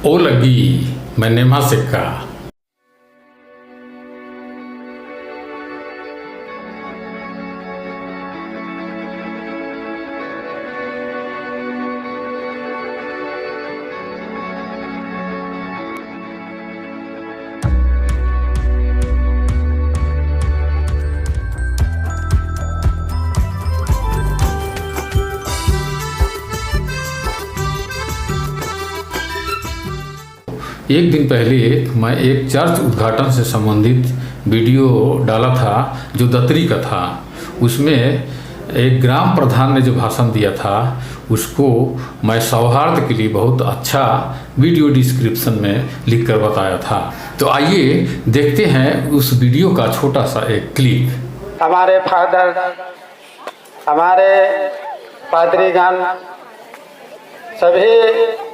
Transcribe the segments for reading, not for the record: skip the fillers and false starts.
ओ लगी मैंने माँ सिक्का। एक दिन पहले मैं एक चर्च उद्घाटन से संबंधित वीडियो डाला था जो दतरी का था। उसमें एक ग्राम प्रधान ने जो भाषण दिया था उसको मैं सौहार्द के लिए बहुत अच्छा वीडियो डिस्क्रिप्शन में लिखकर बताया था। तो आइए देखते हैं उस वीडियो का छोटा सा एक क्लिप। हमारे फादर, हमारे पादरीगण, सभी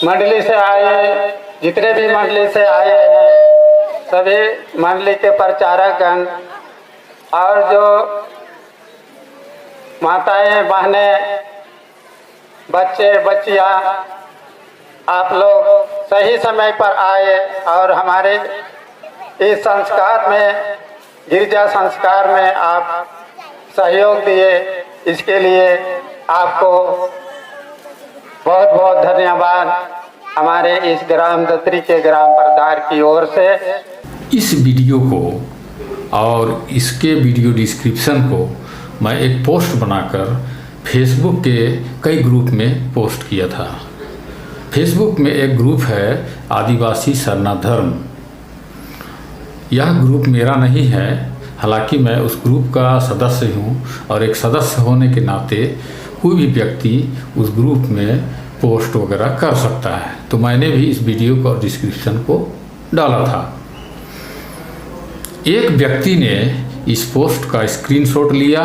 मंडली से आए, जितने भी मंडली से आए हैं, सभी मंडली के प्रचारकगण और जो माताएं, बहनें, बच्चे, बच्चियां, आप लोग सही समय पर आए और हमारे इस संस्कार में, गिरजा संस्कार में आप सहयोग दिए। इसके लिए आपको बहुत बहुत धन्यवाद हमारे इस ग्राम दतरी के ग्राम प्रधान की ओर से। इस वीडियो को और इसके वीडियो डिस्क्रिप्शन को मैं एक पोस्ट बनाकर फेसबुक के कई ग्रुप में पोस्ट किया था। फेसबुक में एक ग्रुप है आदिवासी सरना धर्म। यह ग्रुप मेरा नहीं है, हालांकि मैं उस ग्रुप का सदस्य हूँ और एक सदस्य होने के नाते कोई भी व्यक्ति उस ग्रुप में पोस्ट वगैरह कर सकता है। तो मैंने भी इस वीडियो को और डिस्क्रिप्शन को डाला था। एक व्यक्ति ने इस पोस्ट का स्क्रीनशॉट लिया,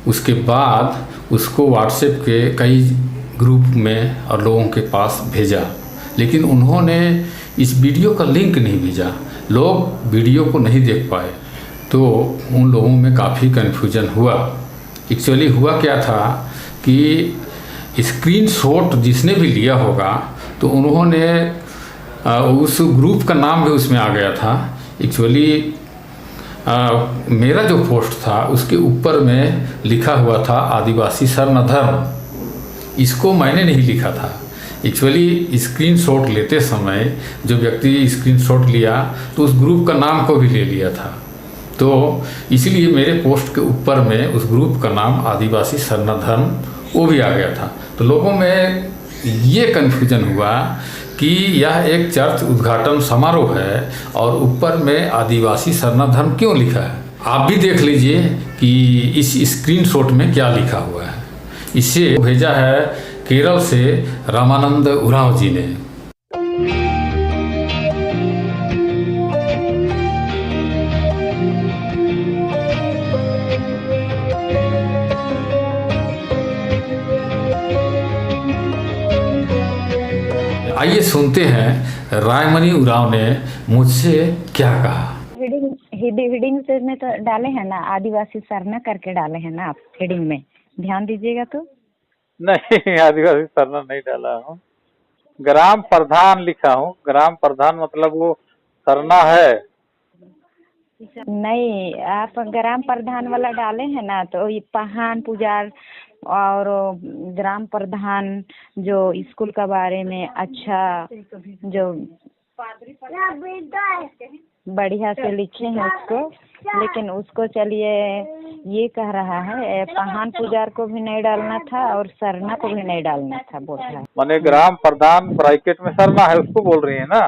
उसके बाद उसको व्हाट्सएप के कई ग्रुप में और लोगों के पास भेजा, लेकिन उन्होंने इस वीडियो का लिंक नहीं भेजा। लोग वीडियो को नहीं देख पाए, तो उन लोगों में काफ़ी कन्फ्यूजन हुआ। एक्चुअली हुआ क्या था कि स्क्रीनशॉट जिसने भी लिया होगा तो उन्होंने उस ग्रुप का नाम भी उसमें आ गया था। एक्चुअली मेरा जो पोस्ट था उसके ऊपर में लिखा हुआ था आदिवासी सरना धर्म। इसको मैंने नहीं लिखा था। एक्चुअली स्क्रीनशॉट लेते समय जो व्यक्ति स्क्रीनशॉट लिया तो उस ग्रुप का नाम को भी ले लिया था, तो इसलिए मेरे पोस्ट के ऊपर में उस ग्रुप का नाम आदिवासी सरना धर्म वो भी आ गया था। तो लोगों में ये कन्फ्यूजन हुआ कि यह एक चर्च उद्घाटन समारोह है और ऊपर में आदिवासी सरना धर्म क्यों लिखा है। आप भी देख लीजिए कि इस स्क्रीनशॉट में क्या लिखा हुआ है। इसे भेजा है केरल से रामानंद उरांव जी ने। आइए सुनते हैं रायमणि उरांव ने मुझसे क्या कहा। हेडिंग से में तो डाले हैं ना, आदिवासी सरना करके डाले हैं ना आप हेडिंग में, ध्यान दीजिएगा। तो नहीं, आदिवासी सरना नहीं डाला हूँ, ग्राम प्रधान लिखा हूँ। ग्राम प्रधान मतलब वो सरना है नहीं, आप ग्राम प्रधान वाला डाले हैं ना, तो ये पहान पुजार और ग्राम प्रधान जो स्कूल के बारे में अच्छा जो बढ़िया से लिखे हैं उसको, लेकिन उसको चलिए ये कह रहा है पहान पुजार को भी नहीं डालना था और सरना को भी नहीं डालना था, बोल रहा है। माने ग्राम प्रधान ब्रैकेट में सरना है उसको बोल रही है ना।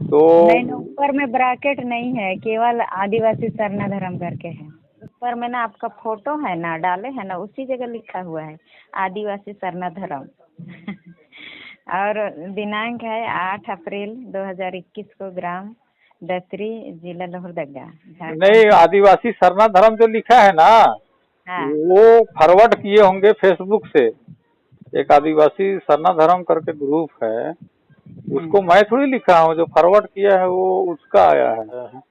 तो नहीं, ऊपर में ब्रैकेट नहीं है, केवल आदिवासी सरना धर्म करके है। ऊपर में ना आपका फोटो है ना, डाले है ना, उसी जगह लिखा हुआ है आदिवासी सरना धर्म और दिनांक है 8 अप्रैल 2021 को, ग्राम दतरी, जिला लोहरदगा। नहीं, आदिवासी सरना धर्म जो लिखा है ना, हाँ, वो फॉरवर्ड किए होंगे फेसबुक से। एक आदिवासी सरना धर्म करके ग्रुप है, उसको मैं थोड़ी लिखा हूँ, जो फॉरवर्ड किया है वो उसका आया है।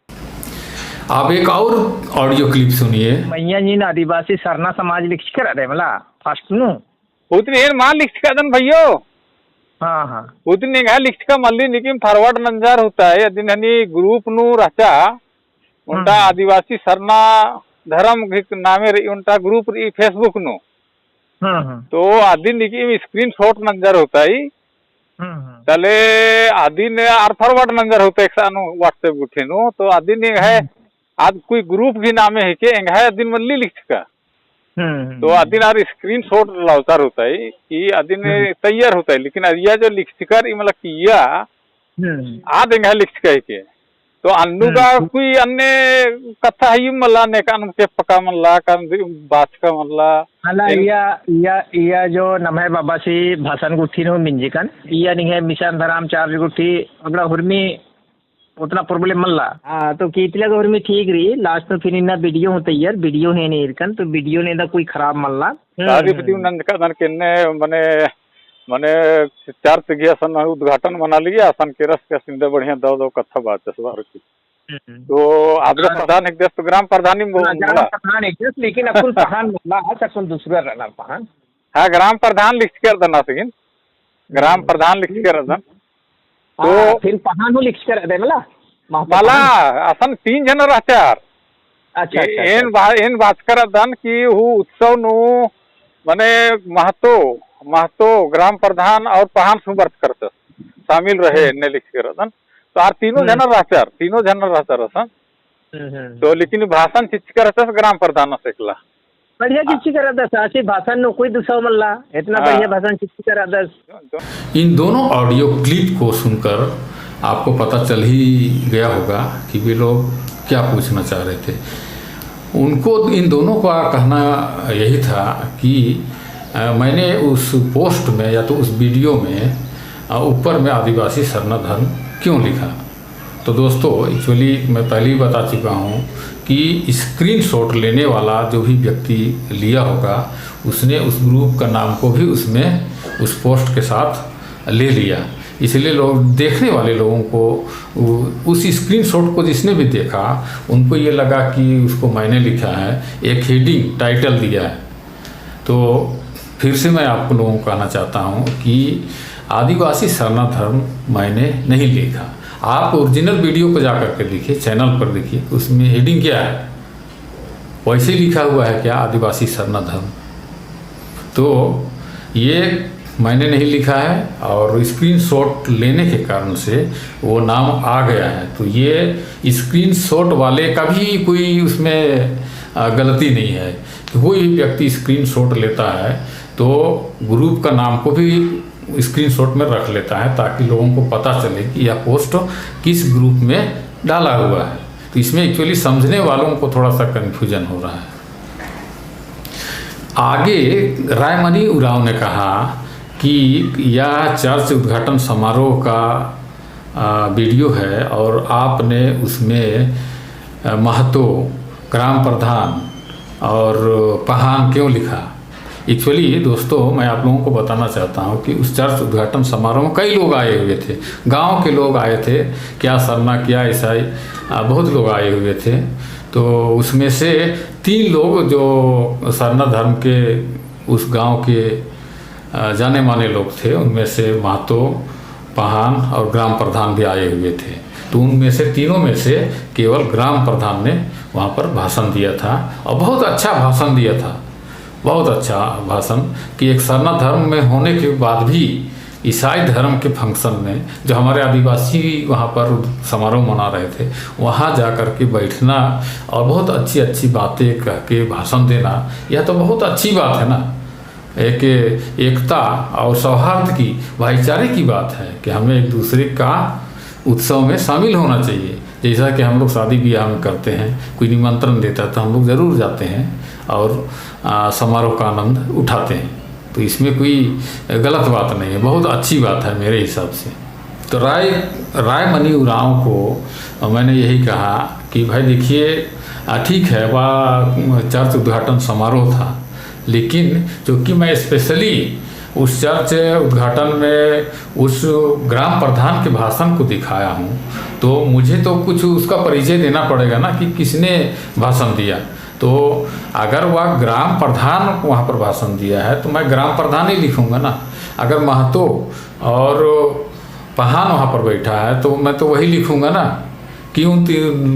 आप एक और ऑडियो क्लिप सुनिए। मैया जी ने आदिवासी सरना समाज लिख कर अरे मला फर्स्ट नु उतनी मान लिख कर दन भैयो हाँ हाँ उदिन लिखा मल्ली निकिम फॉरवर्ड नंजर होता है दिन हनी ग्रुप नु रचा उनका आदिवासी सरना धर्म नामे उनका ग्रुप फेसबुक नु तो आदि निकिम स्क्रीन शॉट नंजर होता है तले आदि ने आर फॉरवर्ड नंजर होता है व्हाट्सएप गुठे नु तो आदि ने है आज कोई ग्रुप भी नामे है के है आदि मल्ली लिखा तो आदिन आर स्क्रीन शॉट लाउतार होता है कि आदिन तैयार होता है लेकिन यह जो लिखकर मतलब किया आ देंगे लिखकर के तो अन्नू का कोई अन्य कथा ही मल्ला ने कान के पका मल्ला कान बात का मल्ला अला या जो नमः बाबा सी भाषण गुठी नो मिंजिकन या नहीं है मिशन धराम चार्ज गुठी अगला हुरमी उतना प्रॉब्लम मल्ला तो कितला गौर में ठीक रही लास्ट में फिर इना वीडियो होते यार वीडियो है नहीं इरकन तो वीडियो ने दा कोई खराब मल्ला सारी पति नंद का नन केने मने मने चार तगिया सन उद्घाटन मना लिया सन के रस के सिंधे बढ़िया दो कथा बात है सवार की तो आदर प्रधान एक देश तो ग्राम प्रधानी बोला प्रधान एक देश लेकिन अपन प्रधान मल्ला अपन दूसरा रहना प्रधान हाँ ग्राम प्रधान लिख कर देना सकिन ग्राम प्रधान लिख कर देना तो फिर प्रधान लिख कर दे मला असन 3 जन रहचार अच्छा इन बात कर दन कि हु उत्सव नु मने महतो ग्राम प्रधान और पहान सुबर्त करते शामिल रहे ने लिख कर दन तो आर तीनों जन रहचार असन तो लेकिन भाषण चिच करते ग्राम प्रधान सेकला बढ़िया चिच्ची करा दस आशी भाषण नो कोई दूसरा मल्ला इतना बढ़िया भाषण चिच्ची करा दस इन दोनों ऑडियो क्लिप को सुनकर आपको पता चल ही गया होगा कि वे लोग क्या पूछना चाह रहे थे। उनको इन दोनों का कहना यही था कि मैंने उस पोस्ट में या तो उस वीडियो में ऊपर में आदिवासी सरना धर्म क्यों लिखा। तो दोस्तों एक्चुअली मैं पहले ही बता चुका हूँ कि स्क्रीनशॉट लेने वाला जो भी व्यक्ति लिया होगा उसने उस ग्रुप का नाम को भी उसमें उस पोस्ट के साथ ले लिया, इसलिए लोग देखने वाले लोगों को उस स्क्रीनशॉट को जिसने भी देखा उनको ये लगा कि उसको मैंने लिखा है, एक हेडिंग टाइटल दिया है। तो फिर से मैं आप लोगों को कहना चाहता हूँ कि आदिवासी सरना धर्म मैंने नहीं लिखा। आप ओरिजिनल वीडियो पर जाकर के देखिए, चैनल पर देखिए, उसमें हेडिंग क्या है, वैसे लिखा हुआ है क्या, आदिवासी सरना धर्म। तो ये मैंने नहीं लिखा है और स्क्रीनशॉट लेने के कारण से वो नाम आ गया है। तो ये स्क्रीनशॉट वाले का भी कोई उसमें गलती नहीं है। कोई भी व्यक्ति स्क्रीनशॉट लेता है तो ग्रुप का नाम को भी स्क्रीनशॉट में रख लेता है ताकि लोगों को पता चले कि यह पोस्ट किस ग्रुप में डाला हुआ है। तो इसमें एक्चुअली समझने वालों को थोड़ा सा कन्फ्यूजन हो रहा है। आगे रायमणि उरांव ने कहा कि यह चर्च उद्घाटन समारोह का वीडियो है और आपने उसमें महतो, ग्राम प्रधान और पहान क्यों लिखा। एक्चुअली दोस्तों मैं आप लोगों को बताना चाहता हूं कि उस चर्च उद्घाटन समारोह में कई लोग आए हुए थे, गांव के लोग आए थे, क्या सरना क्या ईसाई बहुत लोग आए हुए थे। तो उसमें से 3 लोग जो सरना धर्म के उस गांव के जाने माने लोग थे, उनमें से महतो, पहान और ग्राम प्रधान भी आए हुए थे। तो उनमें से तीनों में से केवल ग्राम प्रधान ने वहाँ पर भाषण दिया था और बहुत अच्छा भाषण दिया था, बहुत अच्छा भाषण कि एक सरना धर्म में होने के बाद भी ईसाई धर्म के फंक्शन में जो हमारे आदिवासी वहाँ पर समारोह मना रहे थे, वहाँ जा कर के बैठना और बहुत अच्छी अच्छी बातें कह के भाषण देना, यह तो बहुत अच्छी बात है ना। एक एकता और सौहार्द की, भाईचारे की बात है कि हमें एक दूसरे का उत्सव में शामिल होना चाहिए। जैसा कि हम लोग शादी ब्याह में करते हैं, कोई निमंत्रण देता है तो हम लोग ज़रूर जाते हैं और समारोह का आनंद उठाते हैं। तो इसमें कोई गलत बात नहीं है, बहुत अच्छी बात है मेरे हिसाब से। तो रायमणि उरांव को मैंने यही कहा कि भाई देखिए ठीक है, वह चर्च उद्घाटन समारोह था, लेकिन चूँकि मैं स्पेशली उस चर्च उद्घाटन में उस ग्राम प्रधान के भाषण को दिखाया हूँ, तो मुझे तो कुछ उसका परिचय देना पड़ेगा ना कि किसने भाषण दिया। तो अगर वह ग्राम प्रधान वहाँ पर भाषण दिया है तो मैं ग्राम प्रधान ही लिखूँगा ना। अगर महतो और पहान वहाँ पर बैठा है, तो मैं तो वही लिखूँगा ना, क्यों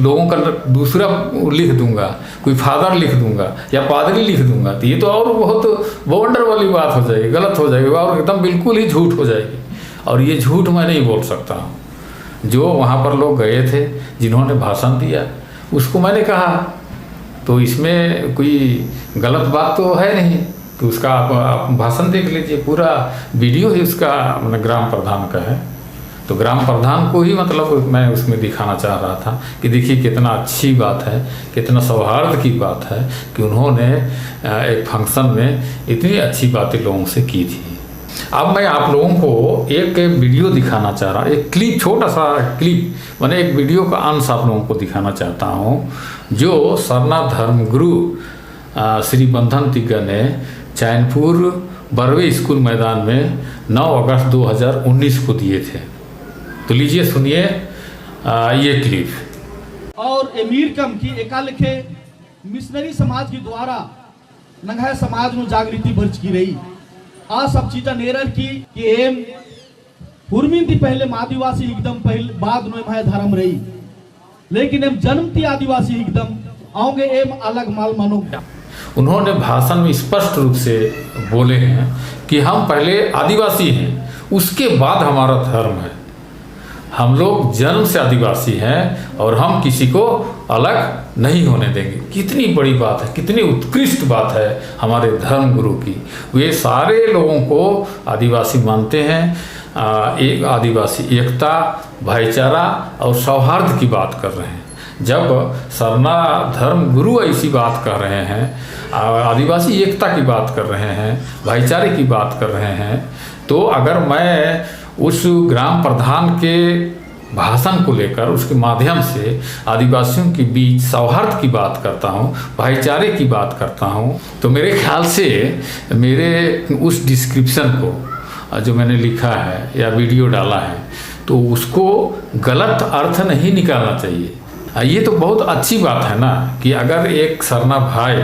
लोगों का दूसरा लिख दूंगा, कोई फादर लिख दूंगा या पादरी लिख दूंगा, तो ये तो और बहुत वंडर वाली बात हो जाएगी, गलत हो जाएगी और एकदम बिल्कुल ही झूठ हो जाएगी। और ये झूठ मैं नहीं बोल सकता हूँ। जो वहाँ पर लोग गए थे, जिन्होंने भाषण दिया, उसको मैंने कहा, तो इसमें कोई गलत बात तो है नहीं। तो उसका आप भाषण देख लीजिए, पूरा वीडियो ही उसका ग्राम प्रधान का है। तो ग्राम प्रधान को ही मतलब मैं उसमें दिखाना चाह रहा था कि देखिए कितना अच्छी बात है, कितना सौहार्द की बात है कि उन्होंने एक फंक्शन में इतनी अच्छी बातें लोगों से की थी। अब मैं आप लोगों को एक वीडियो दिखाना चाह रहा, एक क्लिप, छोटा सा क्लिप, मैंने एक वीडियो का अंश आप लोगों को दिखाना चाहता हूँ, जो सरना धर्मगुरु श्री बंधन तिग्गा ने चैनपुर बरवे स्कूल मैदान में 9 अगस्त 2019 को दिए थे। तो लीजिए सुनिए ये क्लिप। और अमीर कम की एका लिखे मिशनरी समाज के द्वारा नंगा समाज में जागृति भर्ज की रही। आ सब चीज़ा नेरर की कि एम हुरमिन थी पहले आदिवासी एकदम पहले बाद में भाई धर्म रही, लेकिन एम जन्म थी आदिवासी एकदम आओगे एम अलग माल मानो। उन्होंने भाषण में स्पष्ट रूप से बोले हैं कि हम पहले आदिवासी हैं, उसके बाद हमारा धर्म है। हम लोग जन्म से आदिवासी हैं और हम किसी को अलग नहीं होने देंगे। कितनी बड़ी बात है, कितनी उत्कृष्ट बात है हमारे धर्म गुरु की। वे सारे लोगों को आदिवासी मानते हैं। एक आदिवासी एकता, भाईचारा और सौहार्द की बात कर रहे हैं। जब सरना धर्म गुरु ऐसी बात कर रहे हैं, आदिवासी एकता की बात कर रहे हैं, भाईचारे की बात कर रहे हैं, तो अगर मैं उस ग्राम प्रधान के भाषण को लेकर उसके माध्यम से आदिवासियों के बीच सौहार्द की बात करता हूँ, भाईचारे की बात करता हूँ, तो मेरे ख्याल से मेरे उस डिस्क्रिप्शन को जो मैंने लिखा है या वीडियो डाला है, तो उसको गलत अर्थ नहीं निकालना चाहिए। ये तो बहुत अच्छी बात है ना कि अगर एक सरना भाई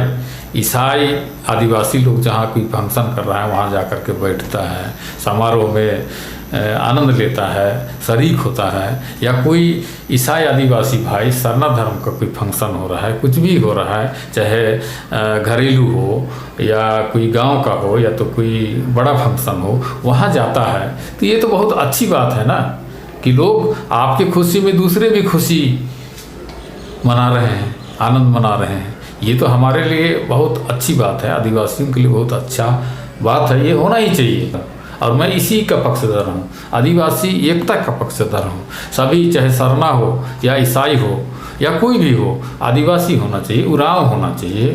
ईसाई आदिवासी लोग जहाँ कोई फंक्शन कर रहा है वहाँ जा कर के बैठता है, समारोह में आनंद लेता है, शरीक होता है, या कोई ईसाई आदिवासी भाई सरना धर्म का कोई फंक्शन हो रहा है, कुछ भी हो रहा है, चाहे घरेलू हो या कोई गांव का हो या तो कोई बड़ा फंक्शन हो, वहाँ जाता है, तो ये तो बहुत अच्छी बात है ना कि लोग आपकी खुशी में दूसरे भी खुशी मना रहे हैं, आनंद मना रहे हैं। ये तो हमारे लिए बहुत अच्छी बात है, आदिवासियों के लिए बहुत अच्छा बात है, ये होना ही चाहिए। और मैं इसी का पक्षधर हूँ, आदिवासी एकता का पक्षधर हूँ। सभी चाहे सरना हो या ईसाई हो या कोई भी हो, आदिवासी होना चाहिए, उरांव होना चाहिए।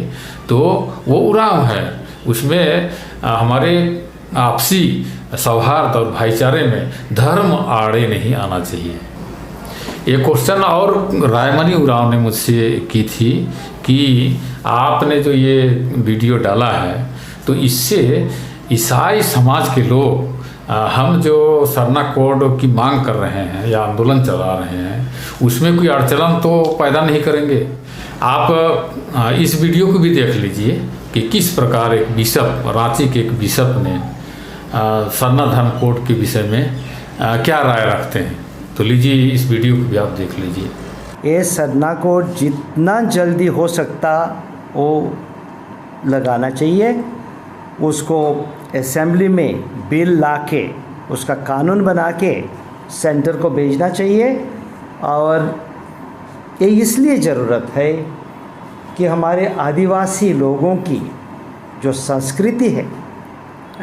तो वो उरांव है, उसमें हमारे आपसी सौहार्द और भाईचारे में धर्म आड़े नहीं आना चाहिए। ये क्वेश्चन और रायमणि उरांव ने मुझसे की थी कि आपने जो ये वीडियो डाला है, तो इससे ईसाई समाज के लोग हम जो सरना कोड की मांग कर रहे हैं या आंदोलन चला रहे हैं, उसमें कोई अड़चन तो पैदा नहीं करेंगे। आप इस वीडियो को भी देख लीजिए कि किस प्रकार एक बिशप, रांची के एक बिशप ने सरना धर्म कोड के विषय में क्या राय रखते हैं। तो लीजिए इस वीडियो को भी आप देख लीजिए। ये सरना कोड जितना जल्दी हो सकता वो लगाना चाहिए, उसको असेंबली में बिल लाके उसका कानून बना के सेंटर को भेजना चाहिए। और ये इसलिए ज़रूरत है कि हमारे आदिवासी लोगों की जो संस्कृति है,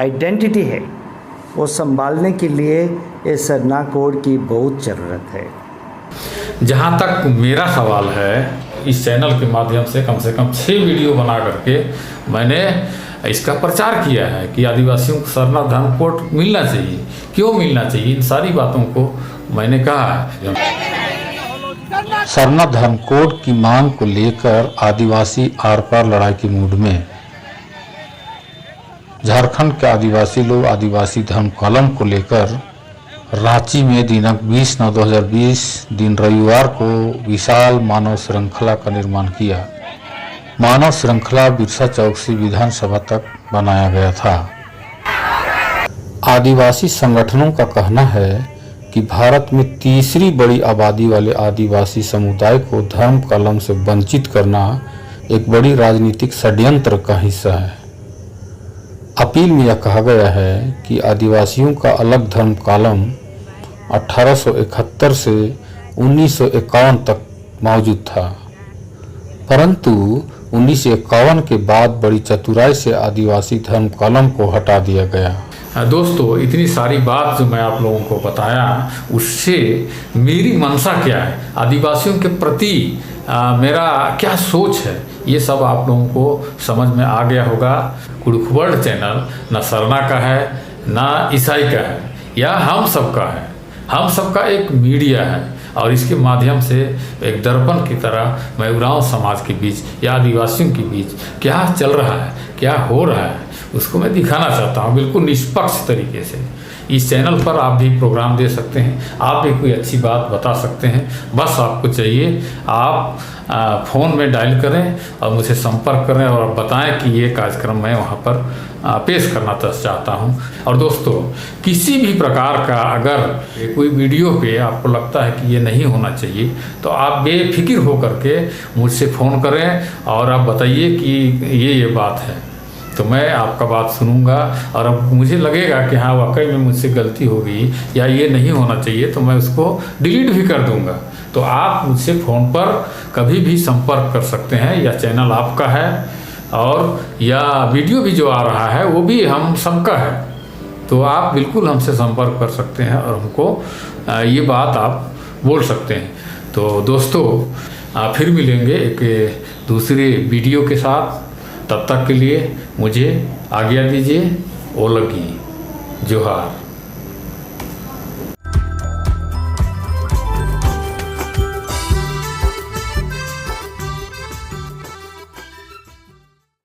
आइडेंटिटी है, वो संभालने के लिए ये सरना कोड की बहुत ज़रूरत है। जहाँ तक मेरा सवाल है, इस चैनल के माध्यम से कम 6 वीडियो बना करके मैंने इसका प्रचार किया है कि आदिवासियों को सरना धर्म कोड मिलना चाहिए। क्यों मिलना चाहिए, इन सारी बातों को मैंने कहा है। सरना धर्म कोड की मांग को लेकर आदिवासी आर पार लड़ाई की मूड में। झारखंड के आदिवासी लोग आदिवासी धर्म कॉलम को लेकर रांची में दिनांक 20/9/2020 दिन रविवार को विशाल मानव श्रृंखला का निर्माण किया। मानव श्रृंखला बिरसा चौक से विधानसभा तक बनाया गया था। आदिवासी संगठनों का कहना है कि भारत में तीसरी बड़ी आबादी वाले आदिवासी समुदाय को धर्म कलम से वंचित करना एक बड़ी राजनीतिक षड्यंत्र का हिस्सा है। अपील में यह कहा गया है कि आदिवासियों का अलग धर्म कॉलम 1871 से 1951 तक मौजूद था, परंतु 1951 के बाद बड़ी चतुराई से आदिवासी धर्म कॉलम को हटा दिया गया। दोस्तों, इतनी सारी बात जो मैं आप लोगों को बताया, उससे मेरी मंशा क्या है, आदिवासियों के प्रति मेरा क्या सोच है, ये सब आप लोगों को समझ में आ गया होगा। कुडुख वर्ल्ड चैनल न सरना का है, ना ईसाई का है, या हम सबका है। हम सबका एक मीडिया है और इसके माध्यम से एक दर्पण की तरह मैं उरांव समाज के बीच या आदिवासियों के बीच क्या चल रहा है, क्या हो रहा है, उसको मैं दिखाना चाहता हूँ बिल्कुल निष्पक्ष तरीके से। इस चैनल पर आप भी प्रोग्राम दे सकते हैं, आप भी कोई अच्छी बात बता सकते हैं। बस आपको चाहिए आप फ़ोन में डायल करें और मुझे संपर्क करें और बताएं कि ये कार्यक्रम मैं वहाँ पर पेश करना चाहता हूँ। और दोस्तों, किसी भी प्रकार का अगर कोई वीडियो पे आपको लगता है कि ये नहीं होना चाहिए, तो आप बेफिक्र हो करके मुझसे फ़ोन करें और आप बताइए कि ये बात है, तो मैं आपका बात सुनूंगा। और अब मुझे लगेगा कि हाँ वाकई में मुझसे गलती हो गई या ये नहीं होना चाहिए, तो मैं उसको डिलीट भी कर दूंगा। तो आप मुझसे फ़ोन पर कभी भी संपर्क कर सकते हैं, या चैनल आपका है और या वीडियो भी जो आ रहा है वो भी हम सबका है, तो आप बिल्कुल हमसे संपर्क कर सकते हैं और हमको ये बात आप बोल सकते हैं। तो दोस्तों, फिर मिलेंगे एक दूसरे वीडियो के साथ। तब तक के लिए मुझे आज्ञा दीजिए। ओलगी जोहार।